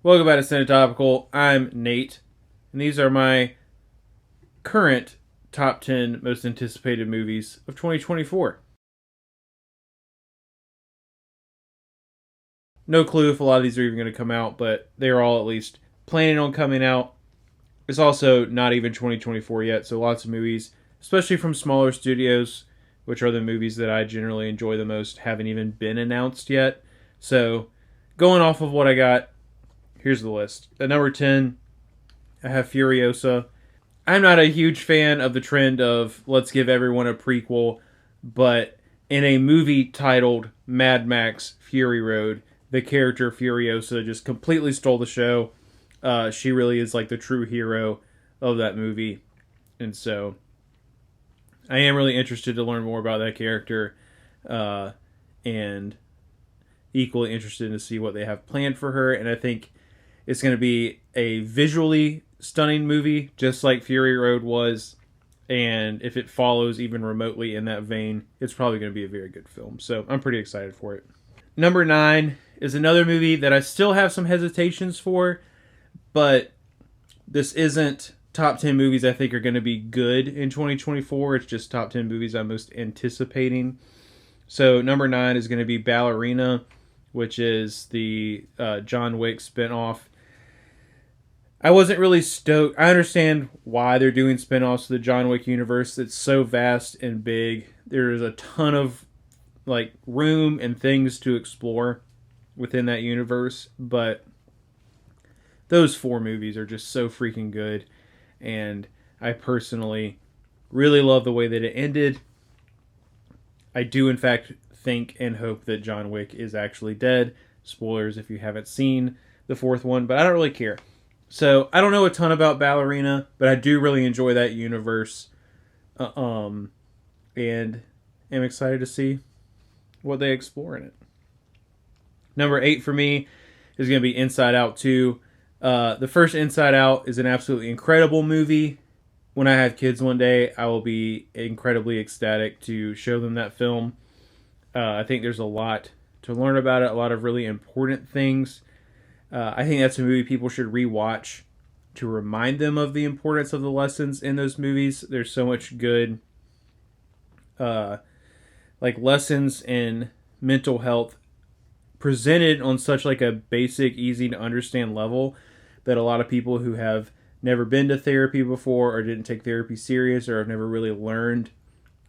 Welcome back to Cinetopical. I'm Nate, and these are my current top 10 most anticipated movies of 2024. No clue if a lot of these are even going to come out, but they are all at least planning on coming out. It's also not even 2024 yet, so lots of movies, especially from smaller studios, which are the movies that I generally enjoy the most, haven't even been announced yet. So, going off of what I got, here's the list. At number 10, I have Furiosa. I'm not a huge fan of the trend of let's give everyone a prequel, but in a movie titled Mad Max Fury Road, the character Furiosa just completely stole the show. She really is like the true hero of that movie. And so I am really interested to learn more about that character, and equally interested to see what they have planned for her. And I think it's going to be a visually stunning movie, just like Fury Road was. And if it follows even remotely in that vein, it's probably going to be a very good film. So I'm pretty excited for it. Number 9 is another movie that I still have some hesitations for, but this isn't top 10 movies I think are going to be good in 2024. It's just top 10 movies I'm most anticipating. So number 9 is going to be Ballerina, which is the John Wick spinoff. I wasn't really stoked. I understand why they're doing spinoffs of the John Wick universe. It's so vast and big. There's a ton of like room and things to explore within that universe, but those 4 movies are just so freaking good, and I personally really love the way that it ended. I do in fact think and hope that John Wick is actually dead. Spoilers if you haven't seen the 4th one, but I don't really care. So I don't know a ton about Ballerina, but I do really enjoy that universe, and am excited to see what they explore in it. Number 8 for me is going to be Inside Out 2. The first Inside Out is an absolutely incredible movie. When I have kids one day, I will be incredibly ecstatic to show them that film. I think there's a lot to learn about it, a lot of really important things. I think that's a movie people should rewatch to remind them of the importance of the lessons in those movies. There's so much good like lessons in mental health presented on such like a basic, easy to understand level that a lot of people who have never been to therapy before or didn't take therapy serious or have never really learned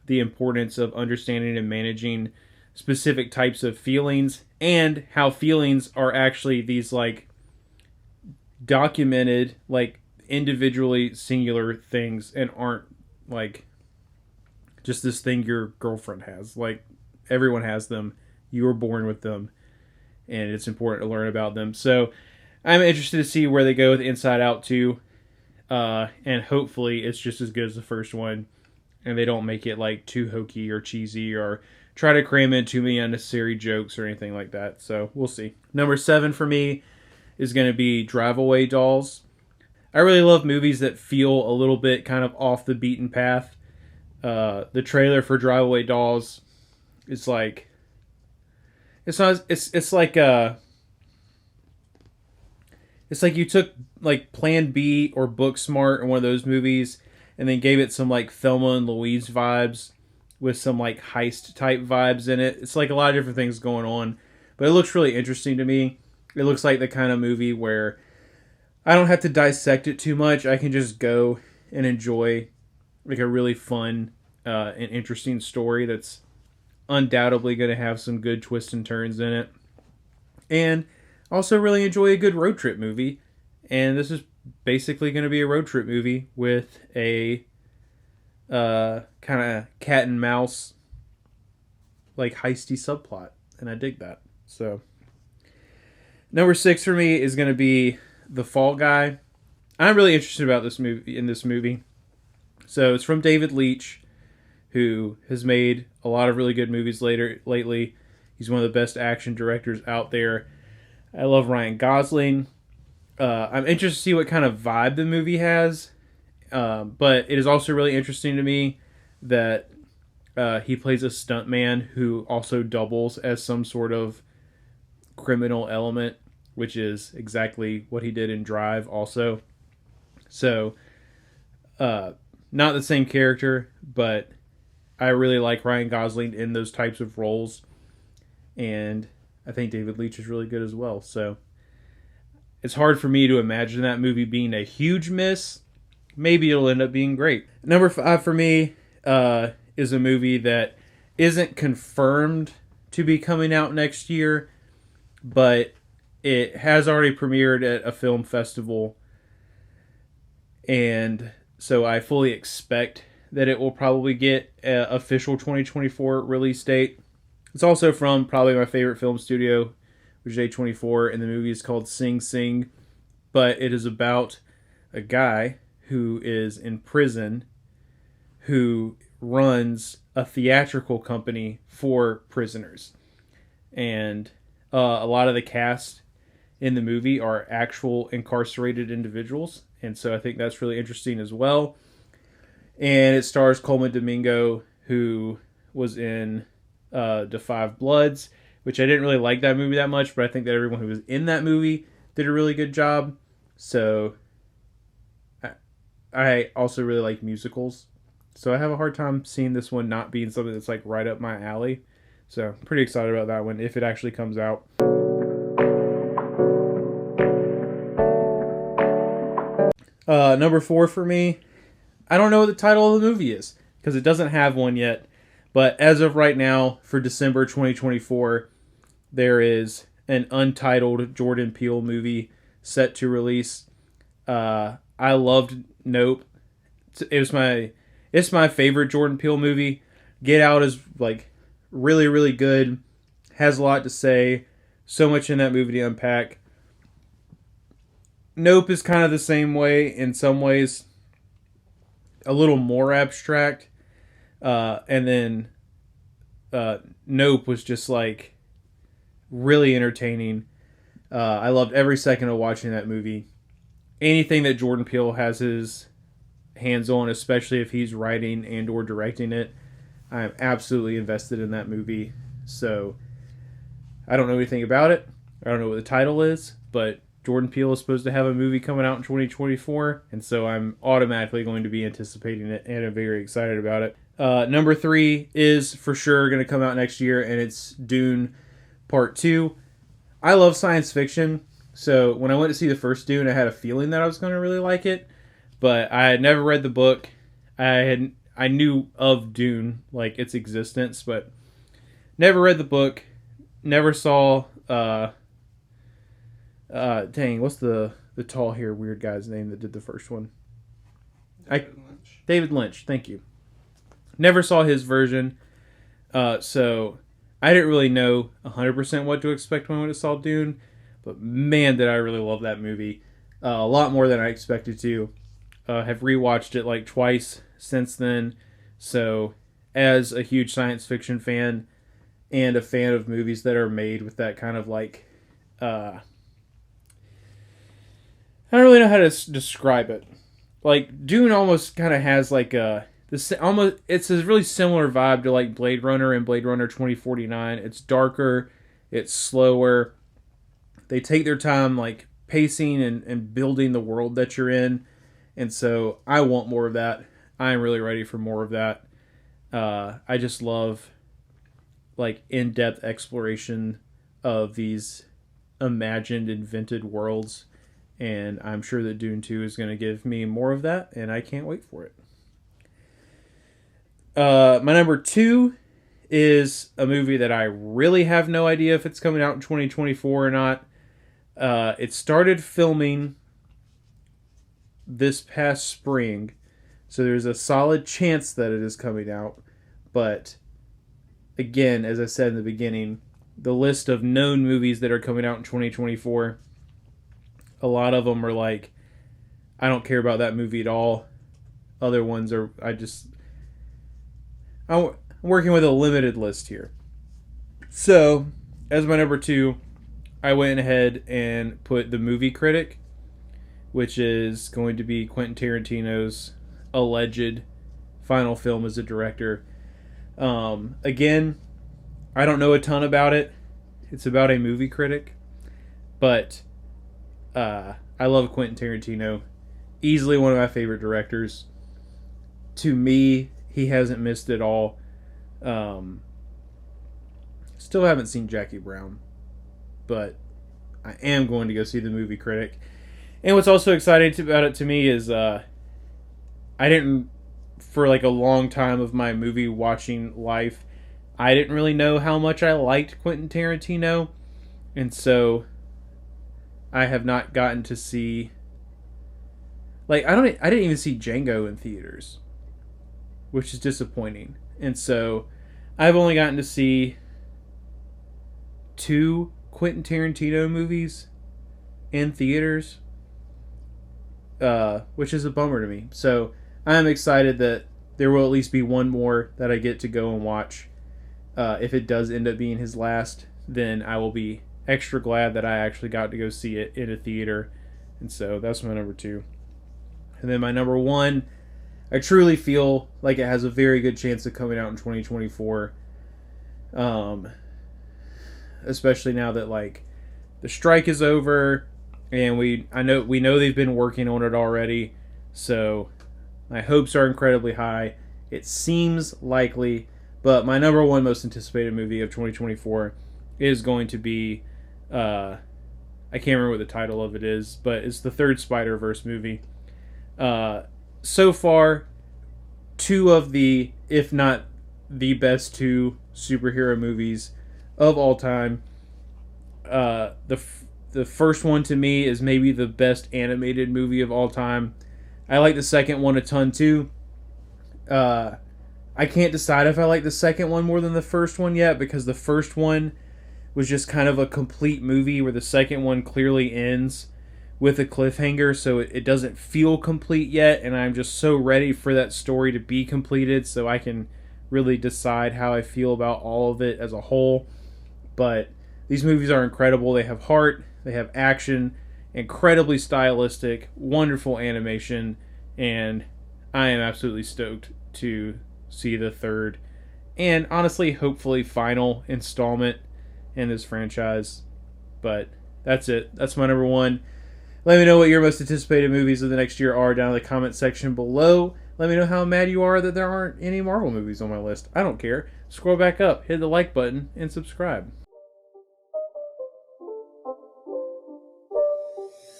the importance of understanding and managing specific types of feelings and how feelings are actually these like documented like individually singular things and aren't like just this thing your girlfriend has. Like everyone has them. You were born with them, and it's important to learn about them. So I'm interested to see where they go with Inside Out 2. And hopefully it's just as good as the first one, and they don't make it like too hokey or cheesy or try to cram in too many unnecessary jokes or anything like that. So we'll see. Number 7 for me is going to be Drive Away Dolls. I really love movies that feel a little bit kind of off the beaten path. The trailer for Drive Away Dolls is like it's not it's like it's like you took like Plan B or Booksmart or one of those movies and then gave it some like Thelma and Louise vibes with some like heist type vibes in it. It's like a lot of different things going on, but it looks really interesting to me. It looks like the kind of movie where I don't have to dissect it too much. I can just go and enjoy like a really fun and interesting story that's undoubtedly going to have some good twists and turns in it. And also really enjoy a good road trip movie. And this is basically going to be a road trip movie with a kind of cat and mouse like heisty subplot. And I dig that. So number 6 for me is going to be The Fall Guy. I'm really interested about this movie. So it's from David Leitch, who has made a lot of really good movies lately. He's one of the best action directors out there. I love Ryan Gosling. I'm interested to see what kind of vibe the movie has. But it is also really interesting to me that he plays a stuntman who also doubles as some sort of criminal element which is exactly what he did in Drive also. So, not the same character, but I really like Ryan Gosling in those types of roles. And I think David Leitch is really good as well. So, it's hard for me to imagine that movie being a huge miss. Maybe it'll end up being great. Number 5 for me is a movie that isn't confirmed to be coming out next year, but it has already premiered at a film festival, and so I fully expect that it will probably get an official 2024 release date. It's also from probably my favorite film studio, which is A24, and the movie is called Sing Sing, but it is about a guy who is in prison who runs a theatrical company for prisoners. And a lot of the cast in the movie are actual incarcerated individuals. And so I think that's really interesting as well. And it stars Coleman Domingo, who was in Da 5 Bloods, which I didn't really like that movie that much, but I think that everyone who was in that movie did a really good job. So I also really like musicals. So I have a hard time seeing this one not being something that's like right up my alley. So I'm pretty excited about that one if it actually comes out. Number 4 for me, I don't know what the title of the movie is because it doesn't have one yet. But as of right now, for December 2024, there is an untitled Jordan Peele movie set to release. I loved Nope. It's my favorite Jordan Peele movie. Get Out is like really, really good. Has a lot to say. So much in that movie to unpack. Nope is kind of the same way in some ways. A little more abstract. And then Nope was just like really entertaining. I loved every second of watching that movie. Anything that Jordan Peele has his hands on, especially if he's writing and or directing it, I am absolutely invested in that movie. So I don't know anything about it. I don't know what the title is, but Jordan Peele is supposed to have a movie coming out in 2024, and so I'm automatically going to be anticipating it, and I'm very excited about it. Number 3 is for sure going to come out next year, and it's Dune Part 2. I love science fiction, so when I went to see the first Dune, I had a feeling that I was going to really like it, but I had never read the book. I knew of Dune, like its existence, but never read the book. Never saw. Dang, what's the tall hair weird guy's name that did the first one? David Lynch. Thank you. Never saw his version, so I didn't really know 100% what to expect when I went to saw Dune. But man, did I really love that movie. A lot more than I expected to. Have rewatched it like twice since then. So, as a huge science fiction fan and a fan of movies that are made with that kind of like, I don't really know how to describe it. Like Dune almost kind of has like it's a really similar vibe to like Blade Runner and Blade Runner 2049. It's darker, it's slower. They take their time like pacing and building the world that you're in. And so I want more of that. I'm really ready for more of that. I just love like in-depth exploration of these imagined, invented worlds. And I'm sure that Dune 2 is going to give me more of that, and I can't wait for it. My number 2 is a movie that I really have no idea if it's coming out in 2024 or not. It started filming this past spring, so there's a solid chance that it is coming out. But again, as I said in the beginning, the list of known movies that are coming out in 2024, a lot of them are like, I don't care about that movie at all. Other ones are, I'm working with a limited list here. So, as my number 2, I went ahead and put the Movie Critic, which is going to be Quentin Tarantino's alleged final film as a director. Again, I don't know a ton about it. It's about a movie critic. But I love Quentin Tarantino. Easily one of my favorite directors. To me, he hasn't missed it all. Still haven't seen Jackie Brown, but I am going to go see the Movie Critic. And what's also exciting about it to me is I didn't, for like a long time of my movie watching life, I didn't really know how much I liked Quentin Tarantino. And so I have not gotten to see, like, I didn't even see Django in theaters, which is disappointing. And so I've only gotten to see 2 Quentin Tarantino movies in theaters, which is a bummer to me. So I'm excited that there will at least be one more that I get to go and watch. If it does end up being his last, then I will be extra glad that I actually got to go see it in a theater. And so that's my number 2. And then my number 1, I truly feel like it has a very good chance of coming out in 2024. Especially now that like the strike is over, and we know they've been working on it already. So my hopes are incredibly high. It seems likely, but my number 1 most anticipated movie of 2024 is going to be I can't remember what the title of it is, but it's the third Spider-Verse movie. So far, 2 of the, if not the best 2 superhero movies of all time. The first one to me is maybe the best animated movie of all time. I like the second one a ton too. I can't decide if I like the second one more than the first one yet, because the first one was just kind of a complete movie, where the second one clearly ends with a cliffhanger, so it doesn't feel complete yet, and I'm just so ready for that story to be completed so I can really decide how I feel about all of it as a whole. But these movies are incredible. They have heart, they have action, incredibly stylistic, wonderful animation, and I am absolutely stoked to see the third and honestly, hopefully, final installment in this franchise. But that's it. That's my number 1. Let me know what your most anticipated movies of the next year are down in the comment section below. Let me know how mad you are that there aren't any Marvel movies on my list. I don't care. Scroll back up, hit the like button, and subscribe.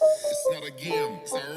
It's not a game, it's a